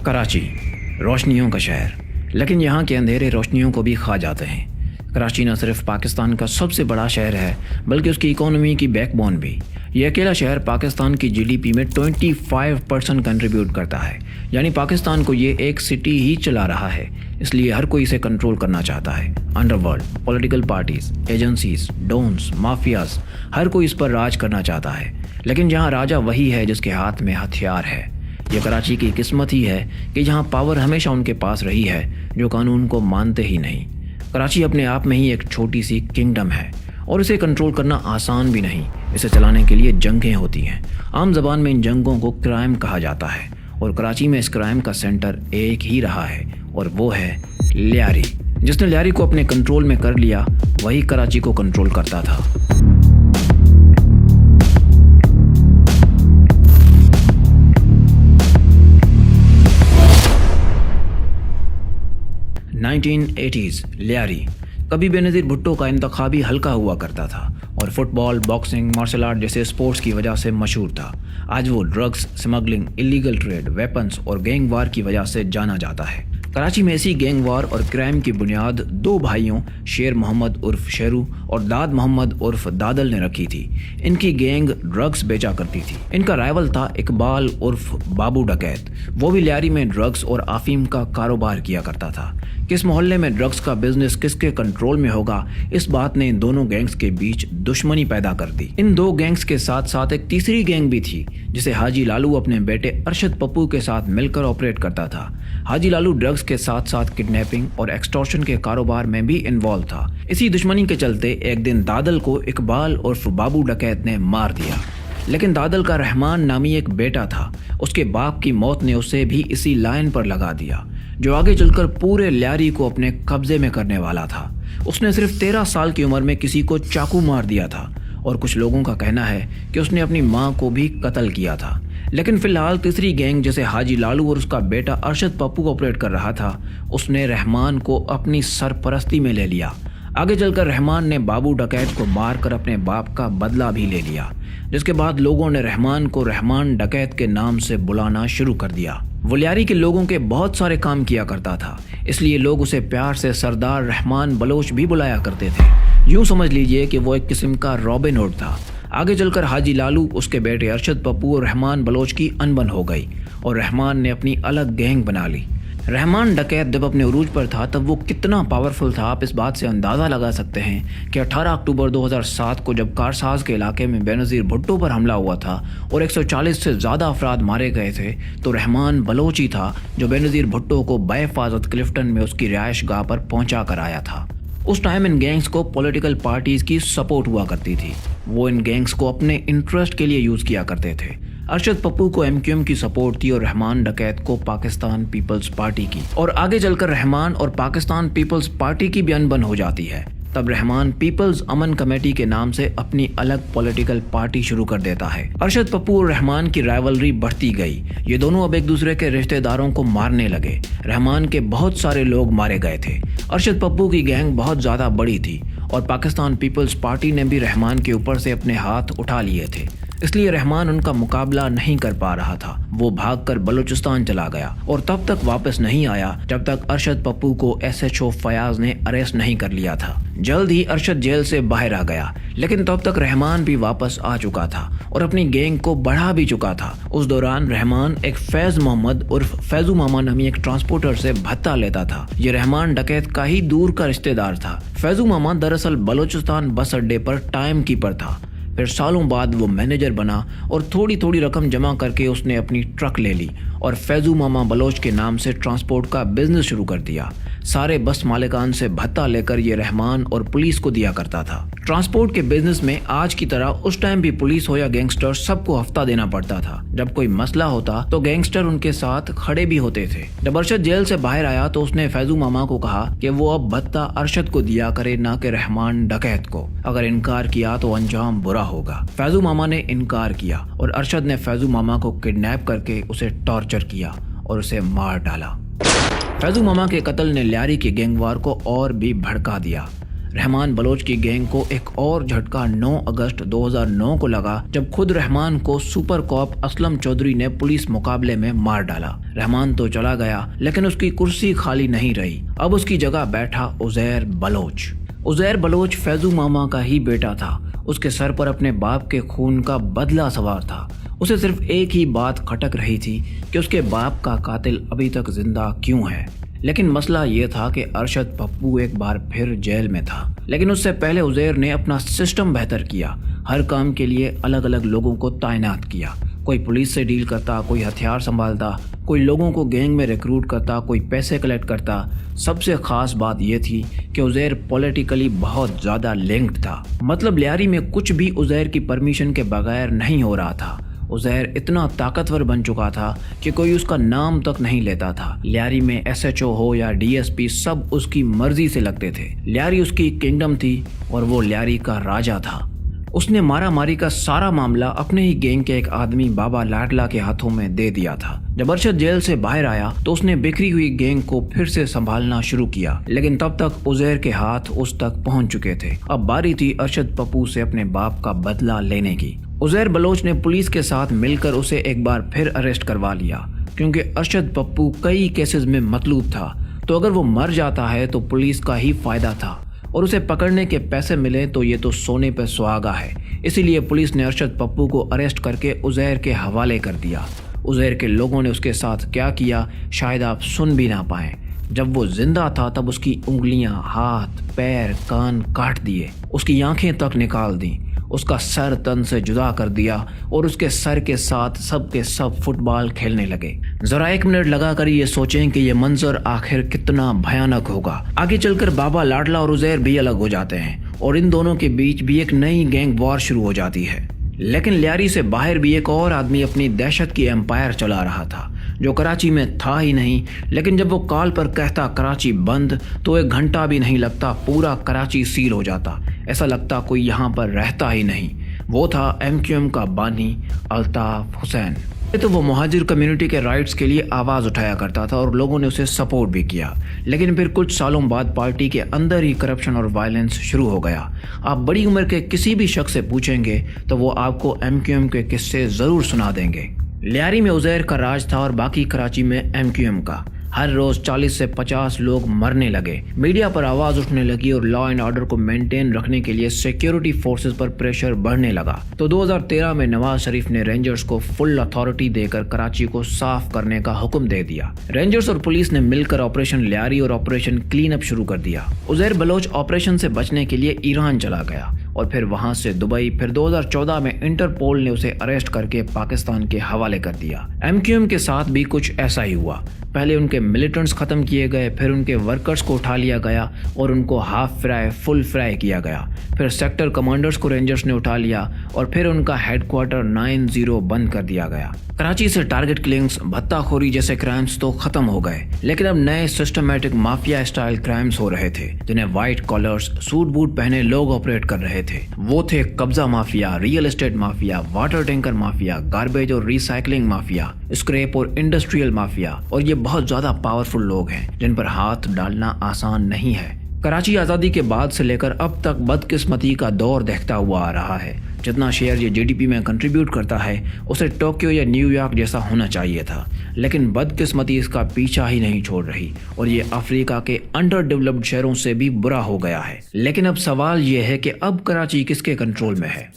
कराची, रोशनियों का शहर, लेकिन यहाँ के अंधेरे रोशनियों को भी खा जाते हैं। कराची न सिर्फ पाकिस्तान का सबसे बड़ा शहर है बल्कि उसकी इकोनॉमी की बैकबोन भी। ये अकेला शहर पाकिस्तान की जीडीपी में 25% कंट्रीब्यूट करता है, यानी पाकिस्तान को ये एक सिटी ही चला रहा है। इसलिए हर कोई इसे कंट्रोल करना चाहता है। Underworld, political parties, agencies, dons, mafias, हर कोई इस पर राज करना चाहता है। लेकिन जहाँ राजा वही है जिसके हाथ में हथियार है। ये कराची की किस्मत ही है कि जहाँ पावर हमेशा उनके पास रही है जो कानून को मानते ही नहीं। कराची अपने आप में ही एक छोटी सी किंगडम है और इसे कंट्रोल करना आसान भी नहीं। इसे चलाने के लिए जंगें होती हैं। आम जबान में इन जंगों को क्राइम कहा जाता है और कराची में इस क्राइम का सेंटर एक ही रहा है और वो है लियारी। जिसने लियारी को अपने कंट्रोल में कर लिया वही कराची को कंट्रोल करता था। लियारी कभी बेनज़ीर भुट्टो का इंतखाबी हल्का हुआ करता था और फुटबॉल, बॉक्सिंग, मार्शल आर्ट जैसे स्पोर्ट्स की वजह से मशहूर था। आज वो drugs, smuggling, illegal trade, weapons और गैंग वार की वजह से जाना जाता है। कराची में ऐसी गैंग वार और क्राइम की बुनियाद दो भाइयों शेर मोहम्मद उर्फ शेरू और दाद मोहम्मद उर्फ दादल ने रखी थी। इनकी गैंग ड्रग्स बेचा करती थी। इनका राइवल था इकबाल उर्फ बाबू डकैत। वो भी लियारी में ड्रग्स और अफीम का कारोबार किया करता था। किस मोहल्ले में ड्रग्स का बिजनेस किसके कंट्रोल में होगा, इस बात ने इन दोनों गैंग्स के बीच दुश्मनी पैदा कर दी। इन दो गैंग्स के साथ साथ एक तीसरी गैंग भी थी जिसे हाजी लालू अपने बेटे अरशद पप्पू के साथ मिलकर ऑपरेट करता था। हाजी लालू ड्रग्स के साथ साथ किडनैपिंग और एक्सटॉर्शन के कारोबार में भी इन्वॉल्व था। इसी दुश्मनी के चलते एक दिन दादल को इकबाल उर्फ बाबू डकैत ने मार दिया। लेकिन दादल का रहमान नामी एक बेटा था। उसके बाप की मौत ने उसे भी इसी लाइन पर लगा दिया जो आगे चलकर पूरे लियारी को अपने कब्जे में करने वाला था। उसने सिर्फ 13 साल की उम्र में किसी को चाकू मार दिया था और कुछ लोगों का कहना है कि उसने अपनी मां को भी कत्ल किया था। लेकिन फिलहाल तीसरी गैंग जिसे हाजी लालू और उसका बेटा अरशद पप्पू ऑपरेट कर रहा था, उसने रहमान को अपनी सरपरस्ती में ले लिया। आगे चलकर रहमान ने बाबू डकैत को मारकर अपने बाप का बदला भी ले लिया, जिसके बाद लोगों ने रहमान को रहमान डकैत के नाम से बुलाना शुरू कर दिया। वो लियारी के लोगों के बहुत सारे काम किया करता था, इसलिए लोग उसे प्यार से सरदार रहमान बलोच भी बुलाया करते थे। यूं समझ लीजिए कि वो एक किस्म का रॉबिन हुड था। आगे चलकर हाजी लालू, उसके बेटे अरशद पप्पू और रहमान बलोच की अनबन हो गई और रहमान ने अपनी अलग गैंग बना ली। रहमान डकैत जब अपने उरूज पर था तब वो कितना पावरफुल था, आप इस बात से अंदाज़ा लगा सकते हैं कि 18 अक्टूबर 2007 को जब कारसाज के इलाके में बेनज़ीर भुट्टो पर हमला हुआ था और 140 से ज़्यादा अफराद मारे गए थे, तो रहमान बलोच ही था जो बेनज़ीर भुट्टो को बहिफाजत क्लिफ्टन में उसकी रिहाइश गाह पर पहुंचा कर आया था। उस टाइम इन गैंग्स को पॉलिटिकल पार्टीज की सपोर्ट हुआ करती थी। वो इन गैंग्स को अपने इंटरेस्ट के लिए यूज किया करते थे। अरशद पप्पू को एमक्यूएम की सपोर्ट थी और रहमान डकैत को पाकिस्तान पीपल्स पार्टी की। और आगे चलकर रहमान और पाकिस्तान पीपल्स पार्टी की भी अनबन हो जाती है। तब रहमान पीपल्स अमन कमेटी के नाम से अपनी अलग पॉलिटिकल पार्टी शुरू कर देता है। अरशद पप्पू और रहमान की राइवलरी बढ़ती गई। ये दोनों अब एक दूसरे के रिश्तेदारों को मारने लगे। रहमान के बहुत सारे लोग मारे गए थे। अरशद पप्पू की गैंग बहुत ज्यादा बड़ी थी और पाकिस्तान पीपल्स पार्टी ने भी रहमान के ऊपर से अपने हाथ उठा लिए थे। इसलिए रहमान उनका मुकाबला नहीं कर पा रहा था। वो भागकर बलूचिस्तान चला गया और तब तक वापस नहीं आया जब तक अरशद पप्पू को एसएचओ फयाज ने अरेस्ट नहीं कर लिया था। जल्द ही अरशद जेल से बाहर आ गया, लेकिन तब तक रहमान भी वापस आ चुका था और अपनी गैंग को बढ़ा भी चुका था। उस दौरान रहमान एक फैज मोहम्मद उर्फ फैजू मामा नामी एक ट्रांसपोर्टर से भत्ता लेता था। ये रहमान डकैत का ही दूर का रिश्तेदार था। फैजू मामा दरअसल बलूचिस्तान बस अड्डे पर टाइम कीपर था। फिर सालों बाद वो मैनेजर बना और थोड़ी थोड़ी रकम जमा करके उसने अपनी ट्रक ले ली और फैजू मामा बलोच के नाम से ट्रांसपोर्ट का बिजनेस शुरू कर दिया। सारे बस मालिकान से भत्ता लेकर ये रहमान और पुलिस को दिया करता था। ट्रांसपोर्ट के बिजनेस में आज की तरह उस टाइम भी पुलिस हो या गैंगस्टर सबको हफ्ता देना पड़ता था। जब कोई मसला होता तो गैंगस्टर उनके साथ खड़े भी होते थे। जब अरशद जेल से बाहर आया तो उसने फैजू मामा को कहा कि वो अब भत्ता अरशद को दिया करे, ना कि रहमान डकैत को। अगर इनकार किया तो अंजाम बुरा होगा। फैजू मामा ने इनकार किया और अरशद ने फैजू मामा को किडनैप करके उसे टॉर्चर किया और उसे मार डाला। फैजू मामा के कत्ल ने लियारी के गैंगवार को और भी भड़का दिया। रहमान बलोच की गैंग को एक और झटका 9 अगस्त 2009 को लगा, जब खुद रहमान को सुपर कॉप असलम चौधरी ने पुलिस मुकाबले में मार डाला। रहमान तो चला गया, लेकिन उसकी कुर्सी खाली नहीं रही। अब उसकी जगह बैठा उजैर बलोच। उजैर बलोच फैजू मामा का ही बेटा था। उसके सर पर अपने बाप के खून का बदला सवार था। उसे सिर्फ एक ही बात खटक रही थी कि उसके बाप का कातिल अभी तक जिंदा क्यों है। लेकिन मसला ये था कि अरशद पप्पू एक बार फिर जेल में था। लेकिन उससे पहले उजैर ने अपना सिस्टम बेहतर किया। हर काम के लिए अलग अलग लोगों को तैनात किया। कोई पुलिस से डील करता, कोई हथियार संभालता, कोई लोगों को गैंग में रिक्रूट करता, कोई पैसे कलेक्ट करता। सबसे खास बात यह थी कि उजैर पॉलिटिकली बहुत ज़्यादा लिंक्ड था। मतलब लियारी में कुछ भी उजैर की परमिशन के बगैर नहीं हो रहा था। उजैर इतना ताकतवर बन चुका था कि कोई उसका नाम तक नहीं लेता था। लियारी में SHO हो या DSP, सब उसकी मर्जी से लगते थे। लियारी उसकी किंगडम थी और वो लियारी का राजा था। उसने मारा मारी का सारा मामला अपने ही गैंग के एक आदमी बाबा लाडला के हाथों में दे दिया था। जब अरशद जेल से बाहर आया तो उसने बिखरी हुई गैंग को फिर से संभालना शुरू किया, लेकिन तब तक उजैर के हाथ उस तक पहुंच चुके थे। अब बारी थी अरशद पप्पू से अपने बाप का बदला लेने की। उजैर बलोच ने पुलिस के साथ मिलकर उसे एक बार फिर अरेस्ट करवा लिया, क्योंकि अरशद पप्पू कई केसेस में मतलूब था। तो अगर वो मर जाता है तो पुलिस का ही फायदा था, और उसे पकड़ने के पैसे मिले तो ये तो सोने पे सुहागा है। इसीलिए पुलिस ने अरशद पप्पू को अरेस्ट करके उजैर के हवाले कर दिया। उजैर के लोगों ने उसके साथ क्या किया शायद आप सुन भी ना पाए। जब वो जिंदा था तब उसकी उंगलियां, हाथ, पैर, कान काट दिए, उसकी आंखें तक निकाल दी, उसका सर तन से जुदा कर दिया और उसके सर के साथ सब के सब फुटबॉल खेलने लगे। जरा 1 मिनट लगा कर ये सोचें कि ये मंजर आखिर कितना भयानक होगा। आगे चलकर बाबा लाडला और उजैर भी अलग हो जाते हैं और इन दोनों के बीच भी एक नई गैंग वॉर शुरू हो जाती है। लेकिन लियारी से बाहर भी एक और आदमी अपनी दहशत की एम्पायर चला रहा था, जो कराची में था ही नहीं। लेकिन जब वो कॉल पर कहता कराची बंद, तो 1 घंटा भी नहीं लगता पूरा कराची सील हो जाता। ऐसा लगता कोई यहाँ पर रहता ही नहीं। वो था MQM का बानी अल्ताफ हुसैन। तो वो मुहाजिर कम्युनिटी के राइट्स के लिए आवाज़ उठाया करता था और लोगों ने उसे सपोर्ट भी किया। लेकिन फिर कुछ सालों बाद पार्टी के अंदर ही करप्शन और वायलेंस शुरू हो गया। आप बड़ी उम्र के किसी भी शख्स से पूछेंगे तो वो आपको MQM के किस्से ज़रूर सुना देंगे। लियारी में उजैर का राज था और बाकी कराची में MQM का। हर रोज 40 से 50 लोग मरने लगे। मीडिया पर आवाज उठने लगी और लॉ एंड ऑर्डर को मेंटेन रखने के लिए सिक्योरिटी फोर्सेस पर प्रेशर बढ़ने लगा। तो 2013 में नवाज शरीफ ने रेंजर्स को फुल अथॉरिटी देकर कराची को साफ करने का हुक्म दे दिया। रेंजर्स और पुलिस ने मिलकर ऑपरेशन लियारी और ऑपरेशन क्लीन अप शुरू कर दिया। उजैर बलोच ऑपरेशन से बचने के लिए ईरान चला गया और फिर वहां से दुबई। फिर 2014 में इंटरपोल ने उसे अरेस्ट करके पाकिस्तान के हवाले कर दिया। MQM के साथ भी कुछ ऐसा ही हुआ। पहले उनके मिलिटेंट्स खत्म किए गए, फिर उनके वर्कर्स को उठा लिया गया और उनको हाफ फ्राई फुल फ्राई किया गया। फिर सेक्टर कमांडर्स को रेंजर्स ने उठा लिया और फिर उनका हेडक्वार्टर 90 बंद कर दिया गया। कराची से टारगेट किलिंग्स, भत्ताखोरी जैसे क्राइम्स तो खत्म हो गए, लेकिन अब नए सिस्टमैटिक माफिया स्टाइल क्राइम्स हो रहे थे, जिन्हें व्हाइट कॉलर्स, सूट बूट पहने लोग ऑपरेट कर रहे थे। वो थे कब्जा mafia, real estate mafia, water tanker mafia, garbage और रिसाइकलिंग माफिया, स्क्रैप और इंडस्ट्रियल माफिया। और ये बहुत ज्यादा पावरफुल लोग हैं जिन पर हाथ डालना आसान नहीं है। कराची आज़ादी के बाद से लेकर अब तक बदकिस्मती का दौर देखता हुआ आ रहा है। जितना शेयर ये GDP में कंट्रीब्यूट करता है उसे टोक्यो या न्यूयॉर्क जैसा होना चाहिए था, लेकिन बदकिस्मती इसका पीछा ही नहीं छोड़ रही और ये अफ्रीका के अंडर डेवलप्ड शहरों से भी बुरा हो गया है। लेकिन अब सवाल ये है कि अब कराची किसके कंट्रोल में है।